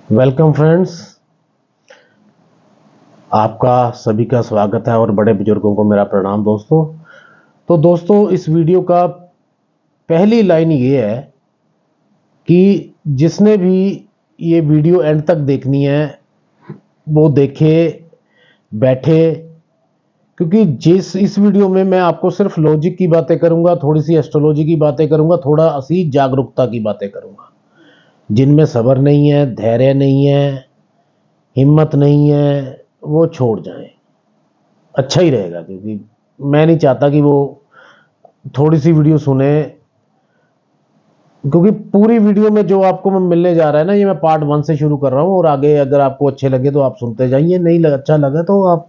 Welcome friends, आपका सभी का स्वागत है और बड़े बुजुर्गों को मेरा प्रणाम दोस्तों। तो दोस्तों, इस वीडियो का पहली लाइन ये है कि जिसने भी ये वीडियो एंड तक देखनी है वो देखे, बैठे, क्योंकि जिस इस वीडियो में मैं आपको सिर्फ लॉजिक की बातें करूंगा, थोड़ी सी एस्ट्रोलॉजी की बातें करूंगा, थोड़ा सी जागरूकता की बातें करूंगा। जिनमें सब्र नहीं है, धैर्य नहीं है, हिम्मत नहीं है, वो छोड़ जाएं, अच्छा ही रहेगा। क्योंकि मैं नहीं चाहता कि वो थोड़ी सी वीडियो सुने, क्योंकि पूरी वीडियो में जो आपको मैं मिलने जा रहा है ना, ये मैं पार्ट 1 से शुरू कर रहा हूँ और आगे अगर आपको अच्छे लगे तो आप सुनते जाइए, नहीं अच्छा लगा तो आप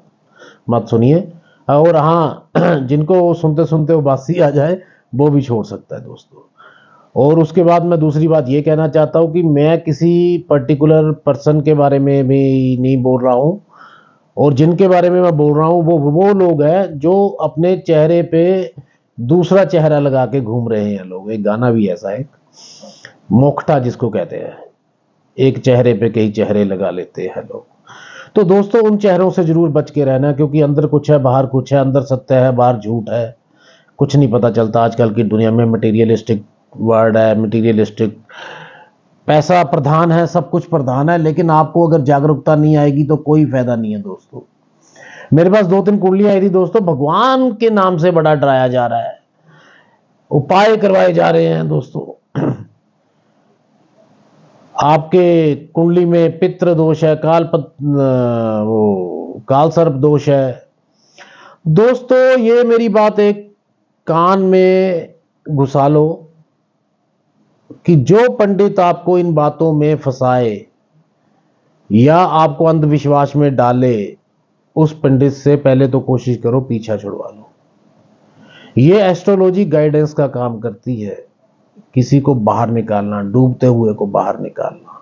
मत सुनिए। और हाँ, जिनको सुनते सुनते उबासी आ जाए वो भी छोड़ सकता है दोस्तों। और उसके बाद मैं दूसरी बात ये कहना चाहता हूँ कि मैं किसी पर्टिकुलर पर्सन के बारे में भी नहीं बोल रहा हूँ, और जिनके बारे में मैं बोल रहा हूँ वो लोग हैं जो अपने चेहरे पे दूसरा चेहरा लगा के घूम रहे हैं लोग। एक गाना भी ऐसा है, मोखटा जिसको कहते हैं, एक चेहरे पे कई चेहरे लगा लेते हैं लोग। तो दोस्तों, उन चेहरों से जरूर बच के रहना, क्योंकि अंदर कुछ है बाहर कुछ है, अंदर सत्य है बाहर झूठ है, कुछ नहीं पता चलता। आजकल की दुनिया में मटेरियलिस्टिक वर्ड है, मटेरियलिस्टिक पैसा प्रधान है, सब कुछ प्रधान है, लेकिन आपको अगर जागरूकता नहीं आएगी तो कोई फायदा नहीं है दोस्तों। मेरे पास 2-3 कुंडलियां आई थी दोस्तों, भगवान के नाम से बड़ा डराया जा रहा है, उपाय करवाए जा रहे हैं दोस्तों। आपके कुंडली में पितृ दोष है, वो काल सर्प दोष है दोस्तों। ये मेरी बात एक कान में घुसा लो कि जो पंडित आपको इन बातों में फंसाए या आपको अंधविश्वास में डाले, उस पंडित से पहले तो कोशिश करो पीछा छुड़वा लो। ये एस्ट्रोलॉजी गाइडेंस का काम करती है, किसी को बाहर निकालना, डूबते हुए को बाहर निकालना।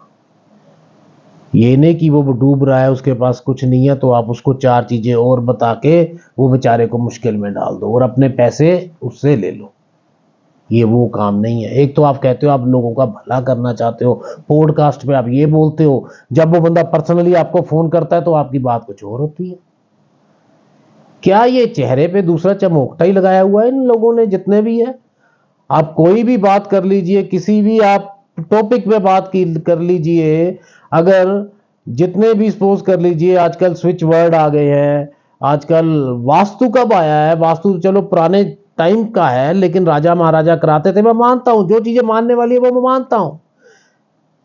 ये नहीं कि वो डूब रहा है, उसके पास कुछ नहीं है, तो आप उसको 4 चीजें और बता के वो बेचारे को मुश्किल में डाल दो और अपने पैसे उससे ले लो। ये वो काम नहीं है। एक तो आप कहते हो आप लोगों का भला करना चाहते हो, पॉडकास्ट पे आप ये बोलते हो, जब वो बंदा पर्सनली आपको फोन करता है तो आपकी बात कुछ और होती है। क्या ये चेहरे पे दूसरा चमोकटा ही लगाया हुआ है इन लोगों ने, जितने भी है? आप कोई भी बात कर लीजिए, किसी भी आप टॉपिक पे बात की कर लीजिए, अगर जितने भी सपोज कर लीजिए, आजकल स्विच वर्ड आ गए हैं, आजकल वास्तु कब आया है? वास्तु तो चलो पुराने टाइम का है, लेकिन राजा महाराजा कराते थे, मैं मानता हूं, जो चीजें मानने वाली है वो मैं मानता हूं।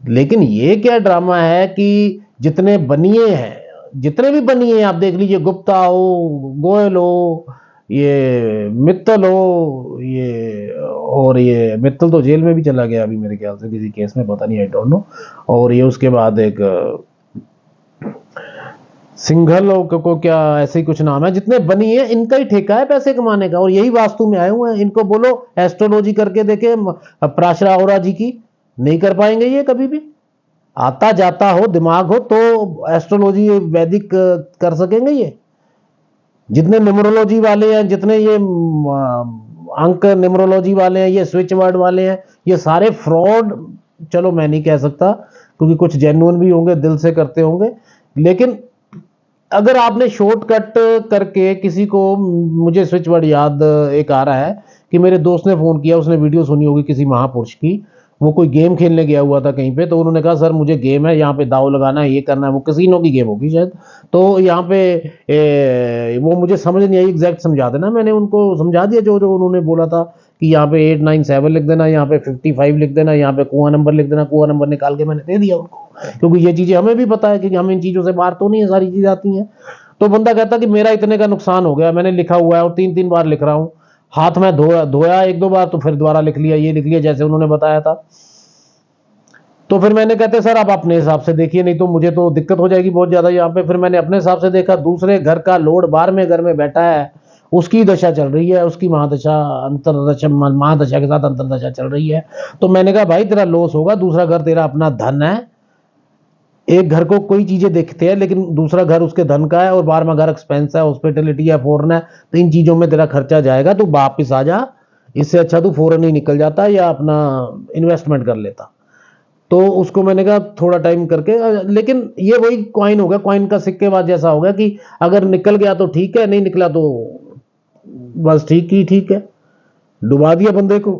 लेकिन ये क्या ड्रामा है कि जितने बनिए हैं, जितने भी बनिए आप देख लीजिए, गुप्ता हो, गोयल हो, ये मित्तल हो, ये और ये मित्तल तो जेल में भी चला गया अभी मेरे ख्याल से किसी केस में, पता नहीं, आई डोंट नो। और ये उसके बाद एक सिंघल को क्या ऐसे ही कुछ नाम है, जितने बनी है इनका ही ठेका है पैसे कमाने का, और यही वास्तु में आए हुए हैं। इनको बोलो एस्ट्रोलॉजी करके देखे प्राशरा ओरा जी की, नहीं कर पाएंगे ये कभी भी। आता जाता हो, दिमाग हो तो एस्ट्रोलॉजी वैदिक कर सकेंगे ये। जितने न्यूमरोलॉजी वाले हैं, जितने ये अंक न्यूमरोलॉजी वाले हैं, ये स्विच वर्ड वाले हैं, ये सारे फ्रॉड। चलो मैं नहीं कह सकता, क्योंकि कुछ जेन्युइन भी होंगे, दिल से करते होंगे, लेकिन अगर आपने शॉर्टकट करके किसी को, मुझे स्विच वर्ड याद एक आ रहा है कि मेरे दोस्त ने फोन किया, उसने वीडियो सुनी होगी किसी महापुरुष की, वो कोई गेम खेलने गया हुआ था कहीं पे, तो उन्होंने कहा सर मुझे गेम है, यहाँ पे दाव लगाना है, ये करना है, वो कैसीनो की गेम होगी शायद, तो यहाँ पे वो मुझे समझ नहीं आई, एग्जैक्ट समझा देना। मैंने उनको समझा दिया जो जो उन्होंने बोला था कि यहाँ पे 897 लिख देना, यहाँ पे 55 लिख देना, यहाँ पे कुआं नंबर लिख देना। कुआं नंबर निकाल के मैंने दे दिया उनको, क्योंकि ये चीजें हमें भी पता है कि हम इन चीजों से बाहर तो नहीं है, सारी चीजें आती हैं। तो बंदा कहता कि मेरा इतने का नुकसान हो गया, मैंने लिखा हुआ है और 3-3 बार लिख रहा हूं, हाथ में धोया धोया 1-2 बार, तो फिर दोबारा लिख लिया, ये लिख लिया जैसे उन्होंने बताया था। तो फिर मैंने कहते सर आप अपने हिसाब से देखिए, नहीं तो मुझे तो दिक्कत हो जाएगी बहुत ज्यादा यहाँ पे। फिर मैंने अपने हिसाब से देखा, दूसरे घर का लोड बाहर में घर में बैठा है, उसकी दशा चल रही है, उसकी महादशा अंतरदशा, महादशा के साथ अंतरदशा चल रही है। तो मैंने कहा भाई तेरा लॉस होगा, दूसरा घर तेरा अपना धन है। एक घर को कोई चीजें देखते हैं, लेकिन दूसरा घर उसके धन का है, और 12वां घर एक्सपेंस है, हॉस्पिटलिटी है, फॉरन है, तो इन चीजों में तेरा खर्चा जाएगा, तू वापिस आ जा। इससे अच्छा तू फॉरन ही निकल जाता या अपना इन्वेस्टमेंट कर लेता। तो उसको मैंने कहा थोड़ा टाइम करके, लेकिन ये वही कॉइन हो गया, कॉइन का सिक्केबाज जैसा हो गया कि अगर निकल गया तो ठीक है, नहीं निकला तो बस ठीक ही ठीक है, डुबा दिया बंदे को।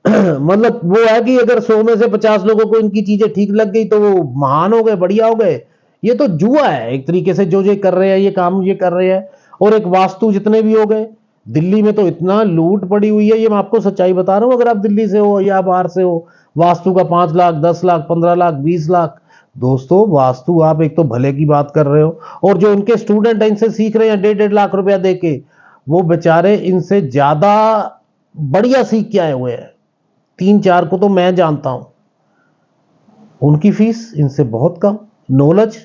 मतलब वो है कि अगर 100 में से 50 लोगों को इनकी चीजें ठीक लग गई तो वो महान हो गए, बढ़िया हो गए। ये तो जुआ है एक तरीके से, जो ये कर रहे हैं, ये काम ये कर रहे हैं। और एक वास्तु जितने भी हो गए, दिल्ली में तो इतना लूट पड़ी हुई है, ये मैं आपको सच्चाई बता रहा हूं, अगर आप दिल्ली से हो या बाहर से हो, वास्तु का 5 लाख, 10 लाख, 15 लाख, 20 लाख। दोस्तों वास्तु आप एक तो भले की बात कर रहे हो, और जो इनके स्टूडेंट इनसे सीख रहे हैं 1.5 लाख रुपया देके, वो बेचारे इनसे ज्यादा बढ़िया सीख के आए हुए हैं। 3-4 को तो मैं जानता हूं, उनकी फीस इनसे बहुत कम, नॉलेज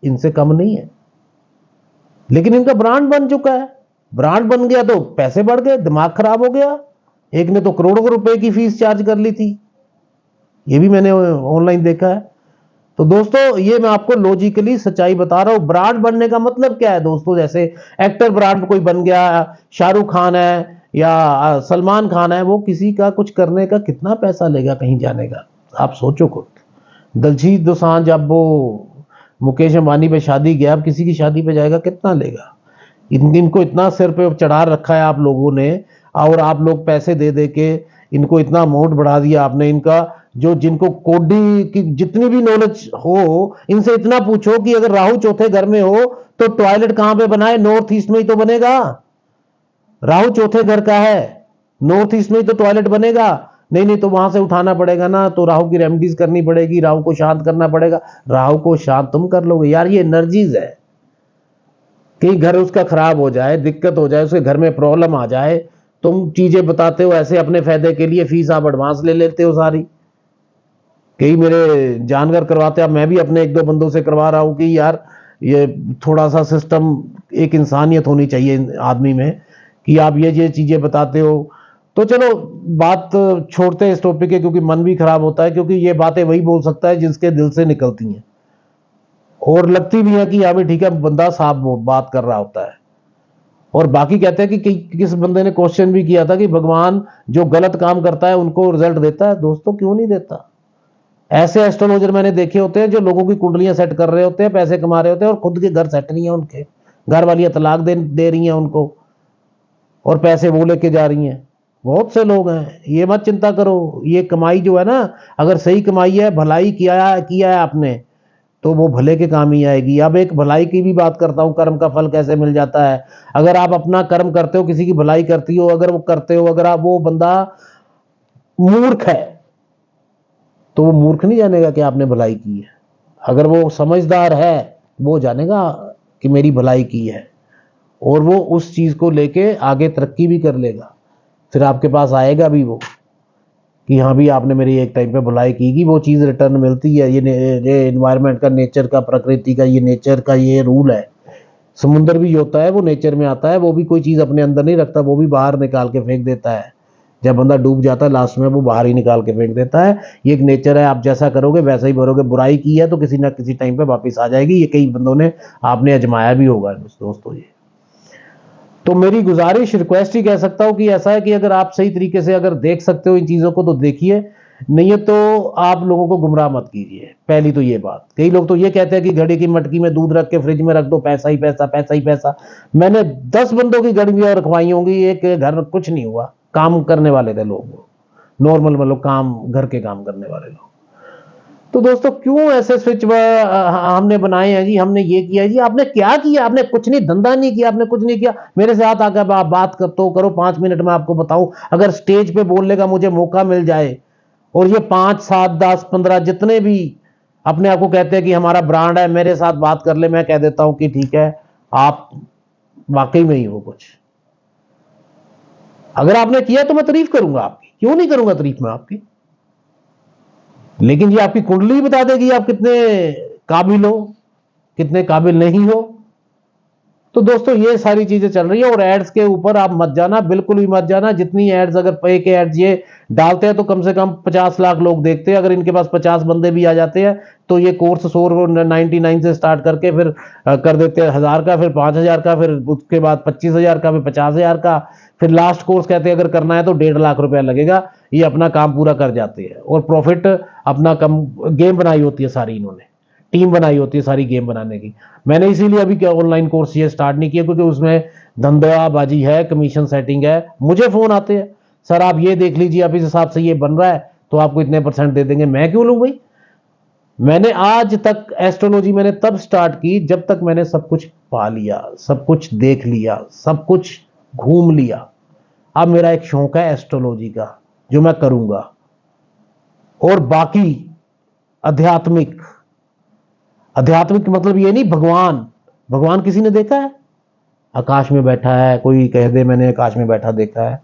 इनसे कम नहीं है, लेकिन इनका ब्रांड बन चुका है। ब्रांड बन गया तो पैसे बढ़ गए, दिमाग खराब हो गया। एक ने तो करोड़ों रुपए की फीस चार्ज कर ली थी, ये भी मैंने ऑनलाइन देखा है। तो दोस्तों ये मैं आपको लॉजिकली सच्चाई बता रहा हूं। ब्रांड बनने का मतलब क्या है दोस्तों? जैसे एक्टर ब्रांड कोई बन गया, शाहरुख खान है या सलमान खान है, वो किसी का कुछ करने का कितना पैसा लेगा कहीं जाने का, आप सोचो खुद। दलजीत दोसांझ अब वो मुकेश अंबानी पे शादी गया, अब किसी की शादी पे जाएगा, कितना लेगा? इनको इतना सिर पे चढ़ा रखा है आप लोगों ने, और आप लोग पैसे दे दे के इनको इतना अमाउंट बढ़ा दिया आपने। इनका जो, जिनको कोडी की जितनी भी नॉलेज हो, इनसे इतना पूछो कि अगर राहु चौथे घर में हो तो टॉयलेट कहां पे बनाए? नॉर्थ ईस्ट में ही तो बनेगा। राहु चौथे घर का है, नॉर्थ ईस्ट में ही तो टॉयलेट बनेगा। नहीं नहीं तो वहां से उठाना पड़ेगा ना, तो राहु की रेमेडीज करनी पड़ेगी, राहु को शांत करना पड़ेगा। राहु को शांत तुम कर लोगे यार, ये एनर्जीज है। कहीं घर उसका खराब हो जाए, दिक्कत हो जाए, उसके घर में प्रॉब्लम आ जाए, तुम चीजें बताते हो ऐसे अपने फायदे के लिए, फीस आप एडवांस ले लेते हो सारी। कई मेरे जानकर करवाते हैं, मैं भी अपने 1-2 बंदों से करवा रहा हूं कि यार ये थोड़ा सा सिस्टम, एक इंसानियत होनी चाहिए आदमी में, कि आप ये चीजें बताते हो। तो चलो बात छोड़ते हैं इस टॉपिक के, क्योंकि मन भी खराब होता है, क्योंकि ये बातें वही बोल सकता है जिसके दिल से निकलती हैं, और लगती भी है कि हाँ भी ठीक है, बंदा साफ बात कर रहा होता है। और बाकी कहते हैं कि किस बंदे ने क्वेश्चन भी किया था कि भगवान जो गलत काम करता है उनको रिजल्ट देता है। दोस्तों क्यों नहीं देता? ऐसे एस्ट्रोलॉजर मैंने देखे होते हैं जो लोगों की कुंडलियां सेट कर रहे होते हैं, पैसे कमा रहे होते हैं, और खुद के घर सेट नहीं है उनके, घर वालियां तलाक दे रही हैं उनको, और पैसे वो लेके जा रही हैं। बहुत से लोग हैं, ये मत चिंता करो। ये कमाई जो है ना, अगर सही कमाई है, भलाई किया है आपने, तो वो भले के काम ही आएगी। अब एक भलाई की भी बात करता हूं, कर्म का फल कैसे मिल जाता है। अगर आप अपना कर्म करते हो, किसी की भलाई करती हो, अगर वो करते हो, अगर आप, वो बंदा मूर्ख है तो वो मूर्ख नहीं जानेगा कि आपने भलाई की है। अगर वो समझदार है, वो जानेगा कि मेरी भलाई की है, और वो उस चीज को लेके आगे तरक्की भी कर लेगा। फिर आपके पास आएगा भी वो कि हाँ भी आपने मेरी एक टाइम पे भलाई की, वो चीज रिटर्न मिलती है। ये एनवायरनमेंट का, नेचर का, प्रकृति का, ये नेचर का ये रूल है। समुंदर भी होता है, वो नेचर में आता है, वो भी कोई चीज अपने अंदर नहीं रखता, वो भी बाहर निकाल के फेंक देता है। जब बंदा डूब जाता है लास्ट में, वो बाहर ही निकाल के फेंक देता है। ये एक नेचर है, आप जैसा करोगे वैसा ही भरोगे। बुराई की है तो किसी ना किसी टाइम पे वापस आ जाएगी। ये कई बंदों ने, आपने आजमाया भी होगा दोस्तों। ये तो मेरी गुजारिश, रिक्वेस्ट ही कह सकता हूं कि ऐसा है कि अगर आप सही तरीके से अगर देख सकते हो इन चीजों को तो देखिए, नहीं है तो आप लोगों को गुमराह मत कीजिए। पहली तो ये बात। कई लोग तो ये कहते हैं कि घड़ी की मटकी में दूध रख के फ्रिज में रख दो, पैसा ही पैसा, पैसा ही पैसा। मैंने 10 बंदों की घड़ियां रखवाई होंगी, एक घर कुछ नहीं हुआ। काम करने वाले थे लोग, नॉर्मल मतलब काम, घर के काम करने वाले लोग। तो दोस्तों क्यों ऐसे स्विच हमने बनाए हैं जी, हमने ये किया जी? आपने क्या किया? आपने कुछ नहीं, धंधा नहीं किया, आपने कुछ नहीं किया। मेरे साथ आकर आप बात कर तो करो, 5 मिनट में आपको बताऊं। अगर स्टेज पे बोलने का मुझे मौका मिल जाए, और ये 5, 7, 10, 15 जितने भी अपने आप को कहते हैं कि हमारा ब्रांड है, मेरे साथ बात कर ले, मैं कह देता हूं कि ठीक है, आप वाकई में ही हो कुछ। अगर आपने किया तो मैं तारीफ करूंगा आपकी, क्यों नहीं करूंगा तारीफ मैं आपकी। लेकिन ये आपकी कुंडली बता देगी आप कितने काबिल हो, कितने काबिल नहीं हो। तो दोस्तों ये सारी चीजें चल रही है, और एड्स के ऊपर आप मत जाना, बिल्कुल भी मत जाना। जितनी एड्स, अगर पे के एड्स ये डालते हैं तो कम से कम 50 लाख लोग देखते हैं। अगर इनके पास 50 बंदे भी आ जाते हैं तो ये कोर्स 199 से स्टार्ट करके फिर कर देते हैं 1000 का, फिर 5000 का, फिर उसके बाद 25,000 का, फिर 50,000 का, फिर लास्ट कोर्स कहते हैं अगर करना है तो 1.5 लाख रुपया लगेगा। ये अपना काम पूरा कर जाते हैं और प्रॉफिट अपना कम। गेम बनाई होती है सारी, इन्होंने टीम बनाई होती है सारी गेम बनाने की। मैंने इसीलिए अभी क्या ऑनलाइन कोर्स ये स्टार्ट नहीं किया, क्योंकि उसमें धंधेबाजी है, कमीशन सेटिंग है। मुझे फोन आते हैं, सर आप ये देख लीजिए, आप इस हिसाब से ये बन रहा है तो आपको इतने % दे देंगे। मैं क्यों लूं भाई? मैंने आज तक एस्ट्रोलॉजी मैंने तब स्टार्ट की जब तक मैंने सब कुछ पा लिया, सब कुछ देख लिया, सब कुछ घूम लिया। अब मेरा एक शौक है एस्ट्रोलॉजी का, जो मैं करूंगा। और बाकी आध्यात्मिक, आध्यात्मिक मतलब ये नहीं भगवान। भगवान किसी ने देखा है? आकाश में बैठा है, कोई कह दे मैंने आकाश में बैठा देखा है,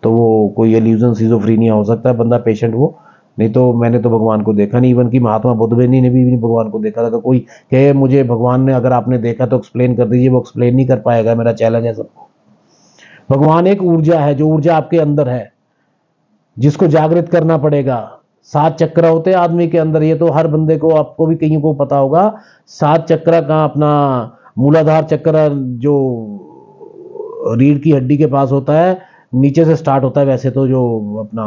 तो वो कोई एल्यूजन सिजोफ्रीनिया हो सकता है बंदा पेशेंट वो। नहीं तो मैंने तो भगवान को देखा नहीं। इवन कि महात्मा बुद्ध ने भी भगवान को देखा था। तो कोई कहे मुझे भगवान ने अगर आपने देखा तो एक्सप्लेन कर दीजिए, वो एक्सप्लेन नहीं कर पाएगा। मेरा चैलेंज है सबको। भगवान एक ऊर्जा है, जो ऊर्जा आपके अंदर है, जिसको जागृत करना पड़ेगा। 7 चक्र होते हैं आदमी के अंदर, ये तो हर बंदे को, आपको भी कईयों को पता होगा। 7 चक्र का अपना मूलाधार चक्र जो रीढ़ की हड्डी के पास होता है, नीचे से स्टार्ट होता है वैसे तो, जो अपना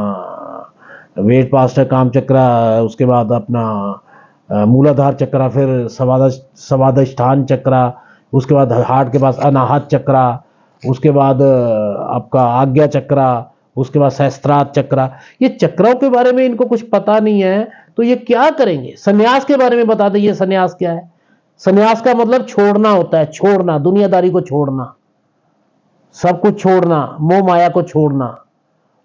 वेट पास्ट है, काम चक्र, उसके बाद अपना मूलाधार चक्र, फिर स्वादिष्ठान चक्र, उसके बाद हार्ट के पास अनाहत चक्र, उसके बाद आपका आज्ञा चक्र, उसके बाद सहस्त्रार्थ चक्र। ये चक्रों के बारे में इनको कुछ पता नहीं है, तो ये क्या करेंगे? सन्यास के बारे में बता दीजिए, सन्यास क्या है? सन्यास का मतलब छोड़ना होता है, छोड़ना, दुनियादारी को छोड़ना, सब कुछ छोड़ना, मोह माया को छोड़ना।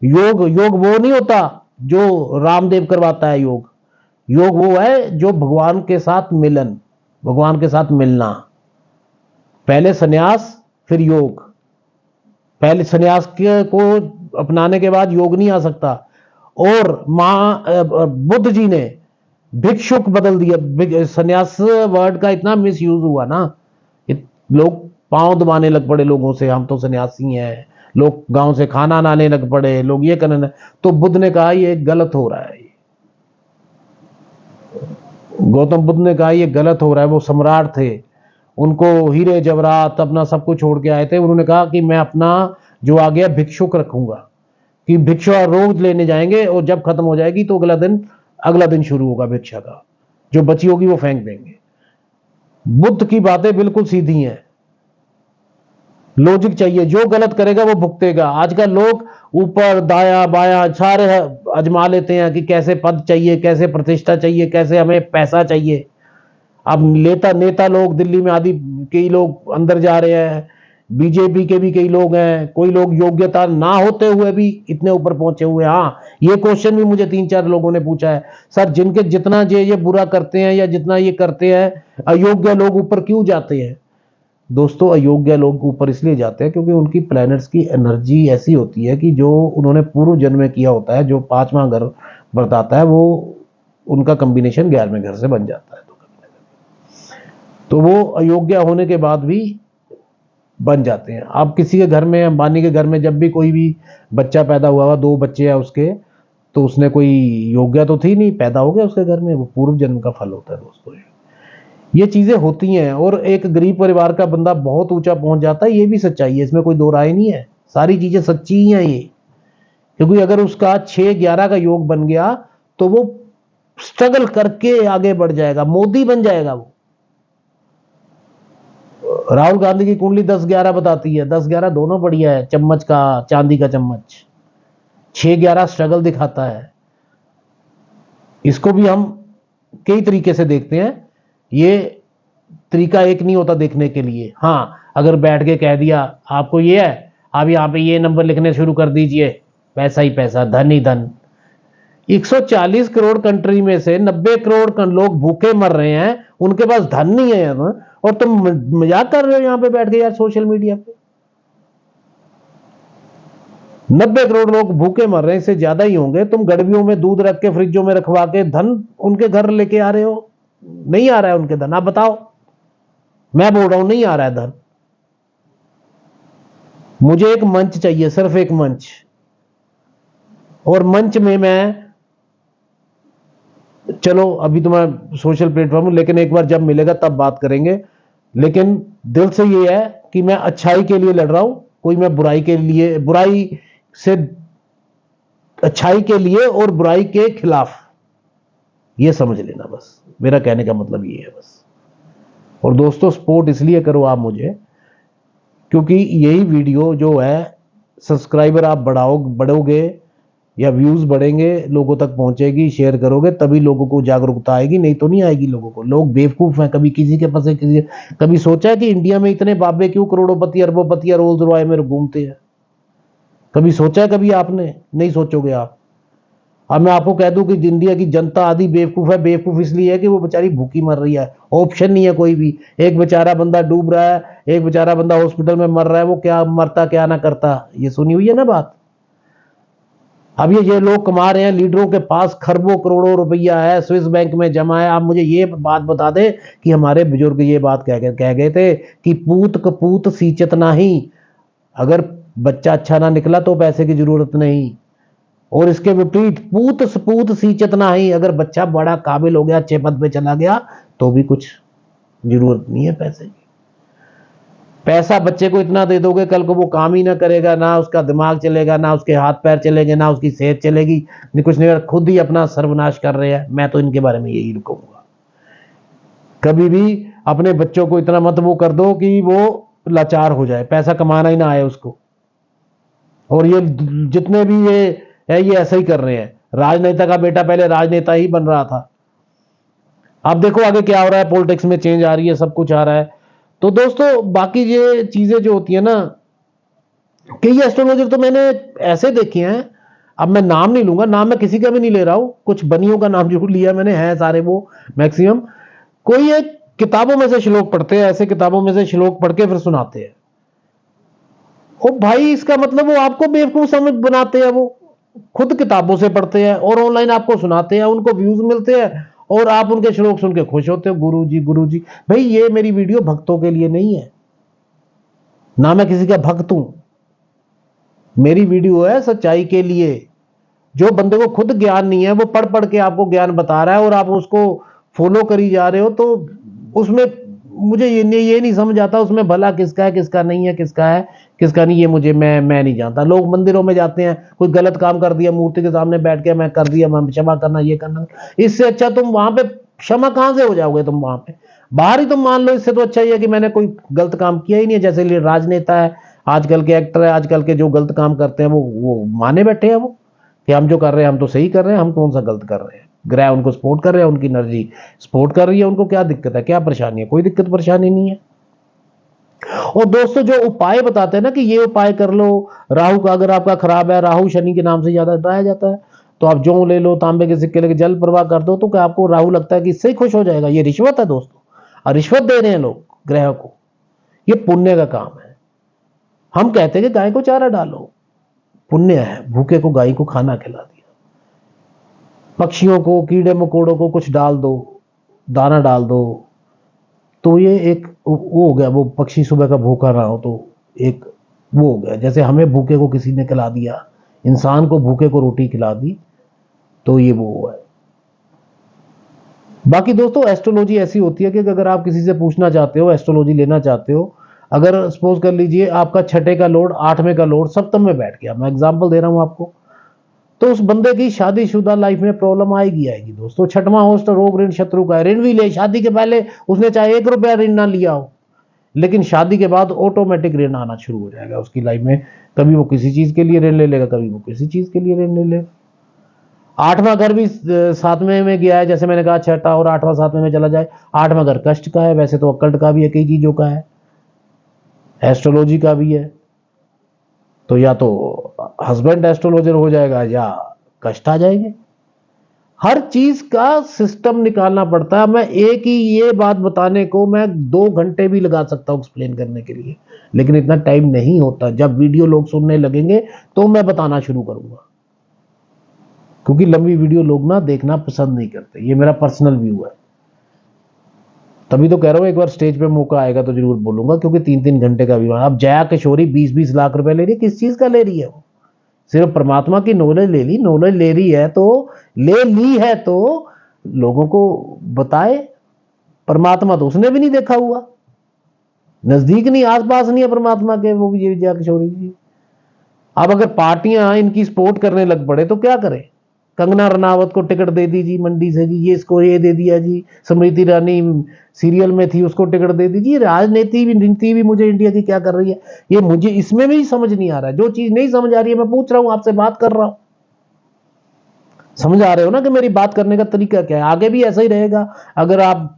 योग, योग वो नहीं होता जो रामदेव करवाता है। योग, योग वो है जो भगवान के साथ मिलन, भगवान के साथ मिलना। पहले सन्यास फिर योग। पहले सन्यास को अपनाने के बाद योग नहीं आ सकता। और बुद्ध जी ने भिक्षुक बदल दिया। सन्यास वर्ड का इतना मिस यूज हुआ ना, लोग पांव दबाने लग पड़े लोगों से, हम तो सन्यासी हैं। लोग गांव से खाना लाने लग पड़े, लोग ये करने। तो बुद्ध ने कहा ये गलत हो रहा है। गौतम बुद्ध ने कहा ये गलत हो रहा है। वो सम्राट थे, उनको हीरे जवाहरात अपना सब कुछ छोड़ के आए थे। उन्होंने कहा कि मैं अपना जो आ गया भिक्षुक रखूंगा, कि भिक्षा रोज लेने जाएंगे और जब खत्म हो जाएगी तो अगला दिन शुरू होगा भिक्षा का, जो बची होगी वो फेंक देंगे। बुद्ध की बातें बिल्कुल सीधी हैं। लॉजिक चाहिए, जो गलत करेगा वो भुगतेगा। आजकल लोग ऊपर दाया बाया सारे अजमा लेते हैं कि कैसे पद चाहिए, कैसे प्रतिष्ठा चाहिए, कैसे हमें पैसा चाहिए। अब नेता लोग दिल्ली में आदि कई लोग अंदर जा रहे हैं, बीजेपी के भी कई लोग हैं, कोई लोग योग्यता ना होते हुए भी इतने ऊपर पहुंचे हुए। हाँ, ये क्वेश्चन भी मुझे 3-4 लोगों ने पूछा है, सर जिनके जितना ये बुरा करते हैं या जितना ये करते हैं, अयोग्य लोग ऊपर क्यों जाते हैं? दोस्तों, अयोग्य लोग ऊपर इसलिए जाते हैं क्योंकि उनकी प्लैनेट्स की एनर्जी ऐसी होती है कि जो उन्होंने पूर्व जन्म में किया होता है, जो 5वां घर बताता है, वो उनका कॉम्बिनेशन 11वें घर से बन जाता है। तो वो अयोग्य होने के बाद भी बन जाते हैं। अब किसी के घर में, अंबानी के घर में जब भी कोई भी बच्चा पैदा हुआ, 2 बच्चे हैं उसके, तो उसने कोई योग्य तो थी नहीं, पैदा हो गया उसके घर में, वो पूर्व जन्म का फल होता है दोस्तों। ये चीजें होती हैं। और एक गरीब परिवार का बंदा बहुत ऊंचा पहुंच जाता है, ये भी सच्चाई है, इसमें कोई दो राय नहीं है। सारी चीजें सच्ची ही हैं ये। क्योंकि अगर उसका 6-11 का योग बन गया तो वो स्ट्रगल करके आगे बढ़ जाएगा, मोदी बन जाएगा वो। राहुल गांधी की कुंडली 10-11 बताती है, 10-11 दोनों बढ़िया है, चम्मच का, चांदी का चम्मच। 6-11 स्ट्रगल दिखाता है। इसको भी हम कई तरीके से देखते हैं, ये तरीका एक नहीं होता देखने के लिए। हाँ, अगर बैठ के कह दिया आपको ये है, आप यहाँ पे ये नंबर लिखने शुरू कर दीजिए, पैसा ही पैसा, धन ही धन। 140 करोड़ कंट्री में से 90 करोड़ लोग भूखे मर रहे हैं, उनके पास धन नहीं है यार, और तुम मजाक कर रहे हो यहाँ पे बैठ के यार सोशल मीडिया पे। 90 करोड़ लोग भूखे मर रहे हैं, इससे ज्यादा ही होंगे। तुम गड़बियों में दूध रख के फ्रिजों में रखवा के धन उनके घर लेके आ रहे हो। नहीं आ रहा है उनके धन, आप बताओ। मैं बोल रहा हूं नहीं आ रहा है धन। मुझे एक मंच चाहिए, सिर्फ एक मंच, और मंच में मैं, चलो अभी तो मैं सोशल प्लेटफॉर्म हूं, लेकिन एक बार जब मिलेगा तब बात करेंगे। लेकिन दिल से ये है कि मैं अच्छाई के लिए लड़ रहा हूं, कोई मैं बुराई के लिए, बुराई से अच्छाई के लिए और बुराई के खिलाफ, ये समझ लेना बस, मेरा कहने का मतलब ये है बस। और दोस्तों सपोर्ट इसलिए करो आप मुझे, क्योंकि यही वीडियो जो है सब्सक्राइबर आप बढ़ोगे या व्यूज बढ़ेंगे, लोगों तक पहुंचेगी, शेयर करोगे तभी लोगों को जागरूकता आएगी, नहीं तो नहीं आएगी लोगों को। लोग बेवकूफ हैं, कभी किसी के पास कभी सोचा है कि इंडिया में इतने बाबे क्यों करोड़ोपति अरबोपति रोल्स रॉय में घूमते हैं? कभी सोचा है? कभी आपने नहीं सोचोगे आप। अब मैं आपको कह दूं कि इंडिया की जनता आधी बेवकूफ है। बेवकूफ इसलिए है कि वो बेचारी भूखी मर रही है, ऑप्शन नहीं है कोई भी। एक बेचारा बंदा डूब रहा है, एक बेचारा बंदा हॉस्पिटल में मर रहा है, वो क्या मरता क्या ना करता, ये सुनी हुई है ना बात। अब ये लोग कमा रहे हैं, लीडरों के पास खरबों करोड़ों रुपया है, स्विस बैंक में जमा है। आप मुझे ये बात बता दे कि हमारे बुजुर्ग ये बात कह गए थे कि पूत कपूत सींचत नहीं, अगर बच्चा अच्छा ना निकला तो पैसे की जरूरत नहीं, और इसके विपरीत पूत सपूत सींचत नहीं, अगर बच्चा बड़ा काबिल हो गया, अच्छे पद पे चला गया तो भी कुछ जरूरत नहीं है पैसे की। पैसा बच्चे को इतना दे दोगे, कल को वो काम ही ना करेगा, ना उसका दिमाग चलेगा, ना उसके हाथ पैर चलेंगे, ना उसकी सेहत चलेगी, नहीं कुछ नहीं, खुद ही अपना सर्वनाश कर रहे हैं। मैं तो इनके बारे में यही कहूंगा, कभी भी अपने बच्चों को इतना मत वो कर दो कि वो लाचार हो जाए, पैसा कमाना ही ना आए उसको। और ये जितने भी ये है, ये ऐसा ही कर रहे हैं। राजनेता का बेटा पहले राजनेता ही बन रहा था, अब देखो आगे क्या हो रहा है, पॉलिटिक्स में चेंज आ रही है, सब कुछ आ रहा है। तो दोस्तों बाकी ये चीजें जो होती है ना, कई एस्ट्रोलॉजर तो मैंने ऐसे देखे हैं, अब मैं नाम नहीं लूंगा, नाम मैं किसी का भी नहीं ले रहा हूं, कुछ बनियों का नाम जरूर लिया मैंने, है सारे वो मैक्सिमम। कोई एक किताबों में से श्लोक पढ़ते हैं, ऐसे किताबों में से श्लोक पढ़ के फिर सुनाते हैं। ओ भाई, इसका मतलब वो आपको बेवकूफ समझ बनाते हैं, वो खुद किताबों से पढ़ते हैं और ऑनलाइन आपको सुनाते हैं, उनको व्यूज मिलते हैं और आप उनके श्लोक सुन के खुश होते हो, गुरु जी। भाई ये मेरी वीडियो भक्तों के लिए नहीं है, ना मैं किसी का भक्त हूं, मेरी वीडियो है सच्चाई के लिए। जो बंदे को खुद ज्ञान नहीं है, वो पढ़ पढ़ के आपको ज्ञान बता रहा है और आप उसको फॉलो करी जा रहे हो, तो उसमें मुझे ये नहीं समझ आता उसमें भला किसका है, किसका नहीं है, किसका है किसका नहीं, ये मुझे मैं नहीं जानता। लोग मंदिरों में जाते हैं, कोई गलत काम कर दिया, मूर्ति के सामने बैठ के मैं कर दिया, मैं क्षमा करना, ये करना, इससे अच्छा तुम वहां पे क्षमा कहां से हो जाओगे, तुम वहां पे बाहर ही तुम मान लो। इससे तो अच्छा ही है कि मैंने कोई गलत काम किया ही नहीं है। जैसे राजनेता है, आजकल के एक्टर है, आजकल के जो गलत काम करते हैं वो माने बैठे हैं, वो कि हम जो कर रहे हैं हम तो सही कर रहे हैं, हम कौन सा गलत कर रहे हैं। ग्रह उनको सपोर्ट कर रहे हैं, उनकी एनर्जी सपोर्ट कर रही है, उनको क्या दिक्कत है, क्या परेशानी है, कोई दिक्कत परेशानी नहीं है। और दोस्तों जो उपाय बताते हैं ना कि ये उपाय कर लो, राहु का अगर आपका खराब है, राहु शनि के नाम से ज्यादा बताया जाता है, तो आप जौ ले लो, तांबे के सिक्के लेके जल प्रवाह कर दो, तो क्या आपको राहु लगता है कि इससे ही खुश हो जाएगा? ये रिश्वत है दोस्तों, और रिश्वत दे रहे हैं लोग ग्रह को, ये पुण्य का काम है। हम कहते हैं कि गाय को चारा डालो, पुण्य है, भूखे को गाय को खाना खिला दिया, पक्षियों को, कीड़े मकोड़ों को कुछ डाल दो, दाना डाल दो, तो ये एक वो हो गया, वो पक्षी सुबह का भूखा रहा हो तो एक वो हो गया। जैसे हमें भूखे को किसी ने खिला दिया, इंसान को भूखे को रोटी खिला दी, तो ये वो हुआ है। बाकी दोस्तों एस्ट्रोलॉजी ऐसी होती है कि अगर आप किसी से पूछना चाहते हो, एस्ट्रोलॉजी लेना चाहते हो, अगर सपोज कर लीजिए आपका छठे का लॉर्ड, आठवें का लॉर्ड सप्तम में बैठ गया, मैं एग्जांपल दे रहा हूं आपको, तो उस बंदे की शादीशुदा लाइफ में प्रॉब्लम आएगी दोस्तों। छठवां होस्ट रोग ऋण शत्रु का है, ऋण भी ले, शादी के पहले उसने चाहे 1 रुपया ऋण ना लिया हो, लेकिन शादी के बाद ऑटोमेटिक ऋण आना शुरू हो जाएगा उसकी लाइफ में। कभी वो किसी चीज के लिए ऋण ले लेगा, कभी वो किसी चीज के लिए ऋण ले लेगा। आठवां घर भी सातवें में गया है, जैसे मैंने कहा छठा और आठवां सातवें में चला जाए, आठवां घर कष्ट का है, वैसे तो अक्कल्ट का भी है, कई चीजों का है, एस्ट्रोलॉजी का भी है। तो या तो हस्बैंड एस्ट्रोलॉजर हो जाएगा या कष्ट आ जाएंगे। हर चीज का सिस्टम निकालना पड़ता है। मैं एक ही ये बात बताने को मैं 2 घंटे भी लगा सकता हूं एक्सप्लेन करने के लिए, लेकिन इतना टाइम नहीं होता। जब वीडियो लोग सुनने लगेंगे तो मैं बताना शुरू करूंगा, क्योंकि लंबी वीडियो लोग ना देखना पसंद नहीं करते, ये मेरा पर्सनल व्यू है। तभी तो कह रहा हूं एक बार स्टेज पे मौका आएगा तो जरूर बोलूंगा, क्योंकि 3-3 घंटे का विवाह। अब जया किशोरी 20-20 लाख रुपए ले रही है, किस चीज का ले रही है? वो सिर्फ परमात्मा की नॉलेज ले ली, नॉलेज ले रही है तो ले ली है तो लोगों को बताए। परमात्मा तो उसने भी नहीं देखा हुआ, नजदीक नहीं, आसपास नहीं है परमात्मा के वो विजय किशोरी जी। अब अगर पार्टियां इनकी सपोर्ट करने लग पड़े तो क्या करें? कंगना रनावत को टिकट दे दी जी मंडी से जी, ये इसको ये दे दिया जी, स्मृति ईरानी सीरियल में थी उसको टिकट दे दी जी। राजनीति भी नीति भी मुझे इंडिया की क्या कर रही है, ये मुझे इसमें भी समझ नहीं आ रहा है। जो चीज नहीं समझ आ रही है मैं पूछ रहा हूं, आपसे बात कर रहा हूं। समझ आ रहे हो ना कि मेरी बात करने का तरीका क्या है? आगे भी ऐसा ही रहेगा अगर आप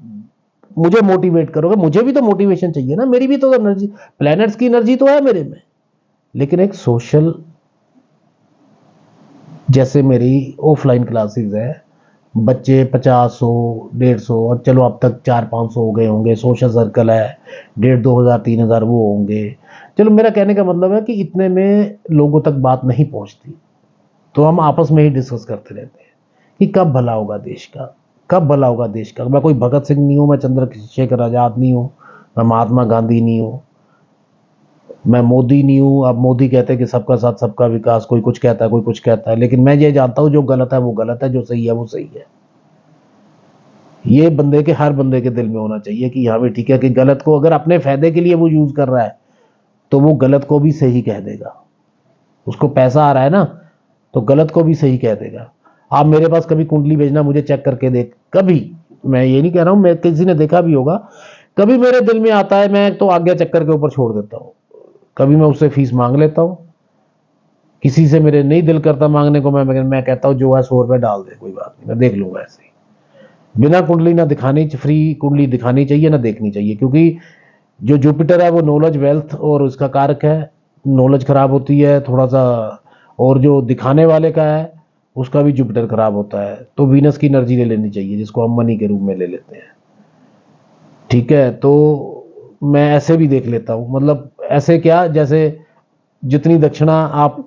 मुझे मोटिवेट करोगे। मुझे भी तो मोटिवेशन चाहिए ना, मेरी भी तो एनर्जी, प्लैनेट्स की एनर्जी तो है मेरे में, लेकिन एक सोशल, जैसे मेरी ऑफलाइन क्लासेस है, बच्चे 50 100 150 और चलो अब तक 400 500 हो गए होंगे, सोशल सर्कल है 1500 2000 3000 वो होंगे। चलो मेरा कहने का मतलब है कि इतने में लोगों तक बात नहीं पहुंचती, तो हम आपस में ही डिस्कस करते रहते हैं कि कब भला होगा देश का, कब भला होगा देश का। मैं कोई भगत सिंह नहीं हूं, मैं चंद्रशेखर आजाद नहीं हूं, मैं महात्मा गांधी नहीं हूं, मैं मोदी नहीं हूं। अब मोदी कहते हैं कि सबका साथ सबका विकास, कोई कुछ कहता है कोई कुछ कहता है, लेकिन मैं ये जानता हूं जो गलत है वो गलत है, जो सही है वो सही है। ये बंदे के, हर बंदे के दिल में होना चाहिए कि हाँ भी ठीक है, कि गलत को अगर अपने फायदे के लिए वो यूज कर रहा है तो वो गलत को भी सही कह देगा। उसको पैसा आ रहा है ना, तो गलत को भी सही कह देगा। आप मेरे पास कभी कुंडली भेजना, मुझे चेक करके देख, कभी, मैं ये नहीं कह रहा हूं, मैं किसी ने देखा भी होगा, कभी मेरे दिल में आता है मैं तो आज्ञा चक्कर के ऊपर छोड़ देता हूं। कभी मैं उससे फीस मांग लेता हूं, किसी से मेरे नहीं दिल करता मांगने को, मैं कहता हूं जो है 100 रुपए डाल दे, कोई बात नहीं मैं देख लूंगा ऐसे ही। बिना कुंडली ना दिखानी, फ्री कुंडली दिखानी चाहिए ना देखनी चाहिए, क्योंकि जो जुपिटर है वो नॉलेज वेल्थ और उसका कारक है। नॉलेज खराब होती है थोड़ा सा, और जो दिखाने वाले का है उसका भी जुपिटर खराब होता है, तो वीनस की एनर्जी ले लेनी चाहिए जिसको हम मनी के रूप में ले लेते हैं। ठीक है, तो मैं ऐसे भी देख लेता हूं, मतलब ऐसे क्या, जैसे जितनी दक्षिणा आप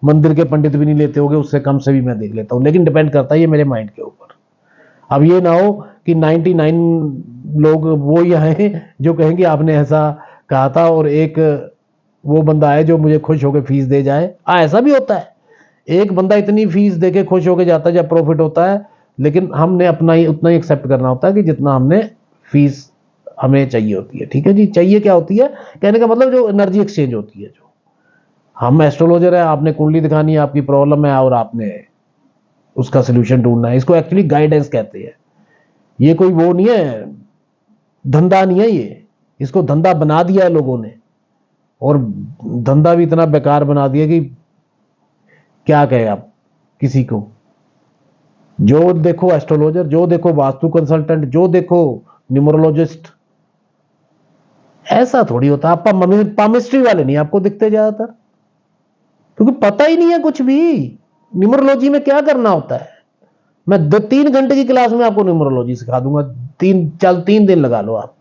मंदिर के पंडित भी नहीं लेते होगे उससे कम से भी मैं देख लेता हूं, लेकिन डिपेंड करता है ये मेरे माइंड के ऊपर। अब ये ना हो कि 99 लोग वो ही आए जो कहेंगे आपने ऐसा कहा था, और एक वो बंदा आए जो मुझे खुश होकर फीस दे जाए। ऐसा भी होता है, एक बंदा इतनी फीस देके खुश होकर जाता है जब प्रॉफिट होता है, लेकिन हमने अपना ही उतना ही एक्सेप्ट करना होता है कि जितना हमने फीस हमें चाहिए होती है। ठीक है जी, चाहिए क्या होती है कहने का मतलब, जो एनर्जी एक्सचेंज होती है। जो हम एस्ट्रोलॉजर है, आपने कुंडली दिखानी है, आपकी प्रॉब्लम है और आपने उसका सोल्यूशन ढूंढना है, इसको एक्चुअली गाइडेंस कहते हैं। ये कोई वो नहीं है, धंधा नहीं है ये, इसको धंधा बना दिया है लोगों ने, और धंधा भी इतना बेकार बना दिया कि क्या कहे आप किसी को। जो देखो एस्ट्रोलॉजर, जो देखो वास्तु कंसल्टेंट, जो देखो न्यूमरोलॉजिस्ट, ऐसा थोड़ी होता। आप पामिस्ट्री वाले नहीं आपको दिखते ज्यादातर, क्योंकि पता ही नहीं है कुछ भी न्यूमरोलॉजी में क्या करना होता है। मैं 3 घंटे की क्लास में आपको न्यूमरोलॉजी सिखा दूंगा, 3 दिन लगा लो आप,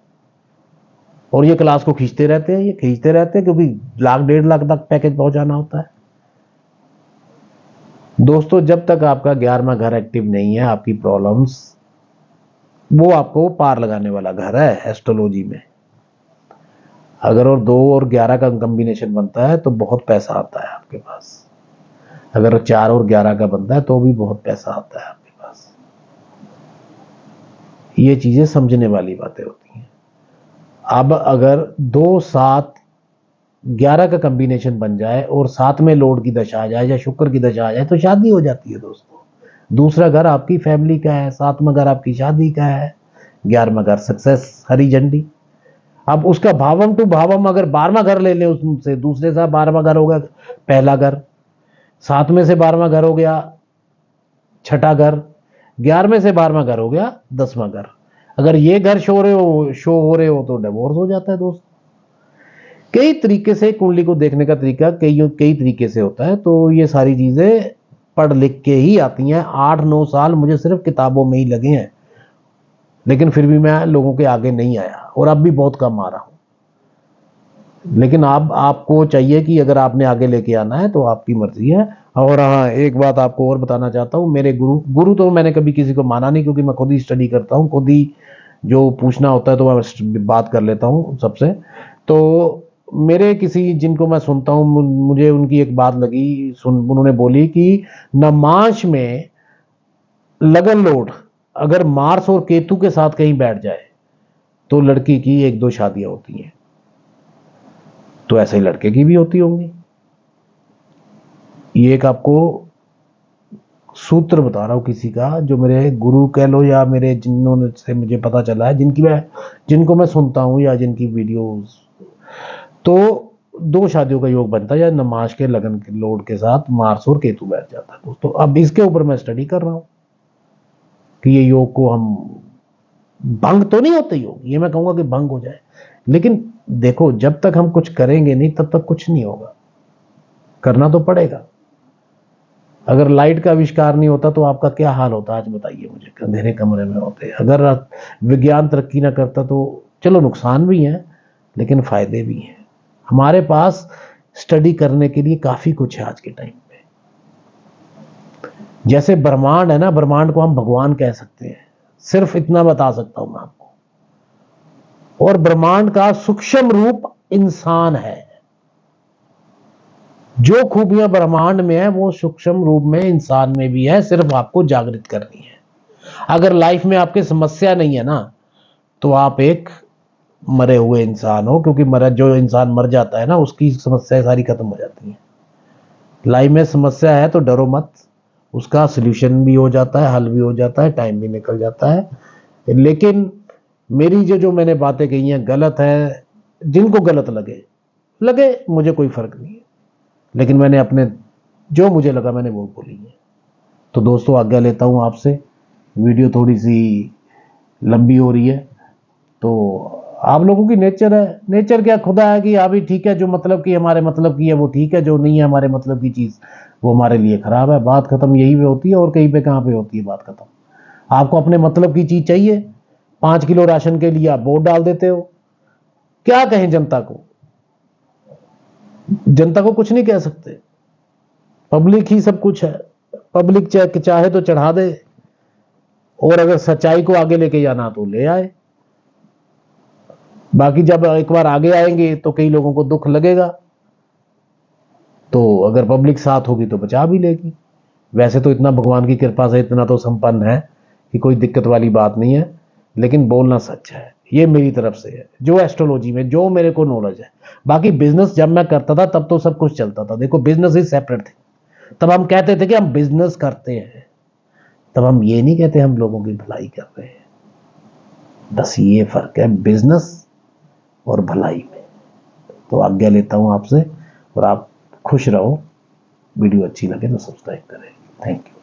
और ये क्लास को खींचते रहते हैं, ये खींचते रहते हैं, क्योंकि 1 लाख 1.5 लाख तक पैकेज पहुंचाना होता है। दोस्तों, जब तक आपका 11वां घर एक्टिव नहीं है, आपकी प्रॉब्लम्स, वो आपको पार लगाने वाला घर है एस्ट्रोलॉजी में। अगर और 2 और 11 का कॉम्बिनेशन बनता है तो बहुत पैसा आता है आपके पास। अगर 4 और 11 का बनता है तो भी बहुत पैसा आता है आपके पास। ये चीजें समझने वाली बातें होती हैं। अब अगर 2 7 11 का कॉम्बिनेशन बन जाए और साथ में लॉर्ड की दशा आ जाए या शुक्र की दशा आ जाए तो शादी हो जाती है दोस्तों। दूसरा घर आपकी फैमिली का है, 7वां घर आपकी शादी का है, 11वां घर सक्सेस, हरी झंडी। अब उसका भावम टू भावम अगर 12वां घर ले लें उससे, दूसरे से 12वां घर होगा पहला घर, 7वें से 12वां घर हो गया छठा घर, 11वें से 12वां घर हो गया 10वां घर। अगर ये घर शो हो रहे हो तो डिवोर्स हो जाता है दोस्त। कई तरीके से कुंडली को देखने का तरीका कई कई तरीके से होता है, तो ये सारी चीजें पढ़ लिख के ही आती हैं। 8 9 साल मुझे सिर्फ किताबों में ही लगे हैं, लेकिन फिर भी मैं लोगों के आगे नहीं आया, और अब भी बहुत कम आ रहा हूं। लेकिन आपको चाहिए कि अगर आपने आगे लेके आना है तो आपकी मर्जी है। और हाँ, एक बात आपको और बताना चाहता हूँ, मेरे गुरु तो मैंने कभी किसी को माना नहीं, क्योंकि मैं खुद ही स्टडी करता हूँ, खुद ही जो पूछना होता है तो मैं बात कर लेता हूँ सबसे। तो मेरे किसी जिनको मैं सुनता हूँ, मुझे उनकी एक बात लगी, उन्होंने बोली कि नमांश में लगन लोड अगर मार्स और केतु के साथ कहीं बैठ जाए तो लड़की की 1 2 शादियां होती हैं, तो ऐसे ही लड़के की भी होती होंगी। ये एक आपको सूत्र बता रहा हूँ किसी का, जो मेरे गुरु कह लो या मेरे जिन्होंने से मुझे पता चला है, जिनको मैं सुनता हूँ या जिनकी वीडियोस। तो 2 शादियों का योग बनता है या नमाज के लगन के लोड के साथ मार्स और केतु बैठ जाता है दोस्तों। अब इसके ऊपर मैं स्टडी कर रहा हूँ कि ये योग को हम भंग तो नहीं होते योग, ये मैं कहूंगा कि भंग हो जाए, लेकिन देखो जब तक हम कुछ करेंगे नहीं तब तक कुछ नहीं होगा, करना तो पड़ेगा। अगर लाइट का आविष्कार नहीं होता तो आपका क्या हाल होता, आज बताइए मुझे, अंधेरे कमरे में होते। अगर विज्ञान तरक्की ना करता तो चलो नुकसान भी है लेकिन फायदे भी हैं। हमारे पास स्टडी करने के लिए काफी कुछ है आज के टाइम पे। जैसे ब्रह्मांड है ना, ब्रह्मांड को हम भगवान कह सकते हैं, सिर्फ इतना बता सकता हूं मैं आपको। और ब्रह्मांड का सूक्ष्म रूप इंसान है। जो खूबियां ब्रह्मांड में है वो सूक्ष्म रूप में इंसान में भी है, सिर्फ आपको जागृत करनी है। अगर लाइफ में आपके समस्या नहीं है ना तो आप एक मरे हुए इंसान हो, क्योंकि जो इंसान मर जाता है ना उसकी समस्या सारी खत्म हो जाती है। लाइफ में समस्या है तो डरो मत, उसका सोल्यूशन भी हो जाता है, हल भी हो जाता है, टाइम भी निकल जाता है। लेकिन मेरी जो मैंने बातें कही हैं गलत है, जिनको गलत लगे लगे, मुझे कोई फर्क नहीं है, लेकिन मैंने अपने जो मुझे लगा मैंने वो बोली है। तो दोस्तों आज्ञा लेता हूं आपसे, वीडियो थोड़ी सी लंबी हो रही है, तो आप लोगों की नेचर है, नेचर क्या खुदा है कि हाँ भी ठीक है, जो मतलब की हमारे मतलब की है वो ठीक है, जो नहीं है हमारे मतलब की चीज वो हमारे लिए खराब है। बात खत्म यही पे होती है, और कहीं पे कहां पे होती है बात खत्म। आपको अपने मतलब की चीज चाहिए, 5 किलो राशन के लिए आप वोट डाल देते हो। क्या कहें जनता को, जनता को कुछ नहीं कह सकते, पब्लिक ही सब कुछ है। पब्लिक चाहे तो चढ़ा दे, और अगर सच्चाई को आगे लेके जाना तो ले आए। बाकी जब एक बार आगे आएंगे तो कई लोगों को दुख लगेगा, तो अगर पब्लिक साथ होगी तो बचा भी लेगी। वैसे तो इतना भगवान की कृपा से इतना तो संपन्न है कि कोई दिक्कत वाली बात नहीं है, लेकिन बोलना सच है। ये मेरी तरफ से है, जो एस्ट्रोलॉजी में जो मेरे को नॉलेज है। बाकी बिजनेस जब मैं करता था तब तो सब कुछ चलता था। देखो बिजनेस इज सेपरेट थी, तब हम कहते थे कि हम बिजनेस करते हैं, तब हम ये नहीं कहते हम लोगों की भलाई कर रहे हैं। बस ये फर्क है बिजनेस और भलाई में। तो आज्ञा लेता हूं आपसे, और आप खुश रहो। वीडियो अच्छी लगे तो सब्सक्राइब करें। Thank you.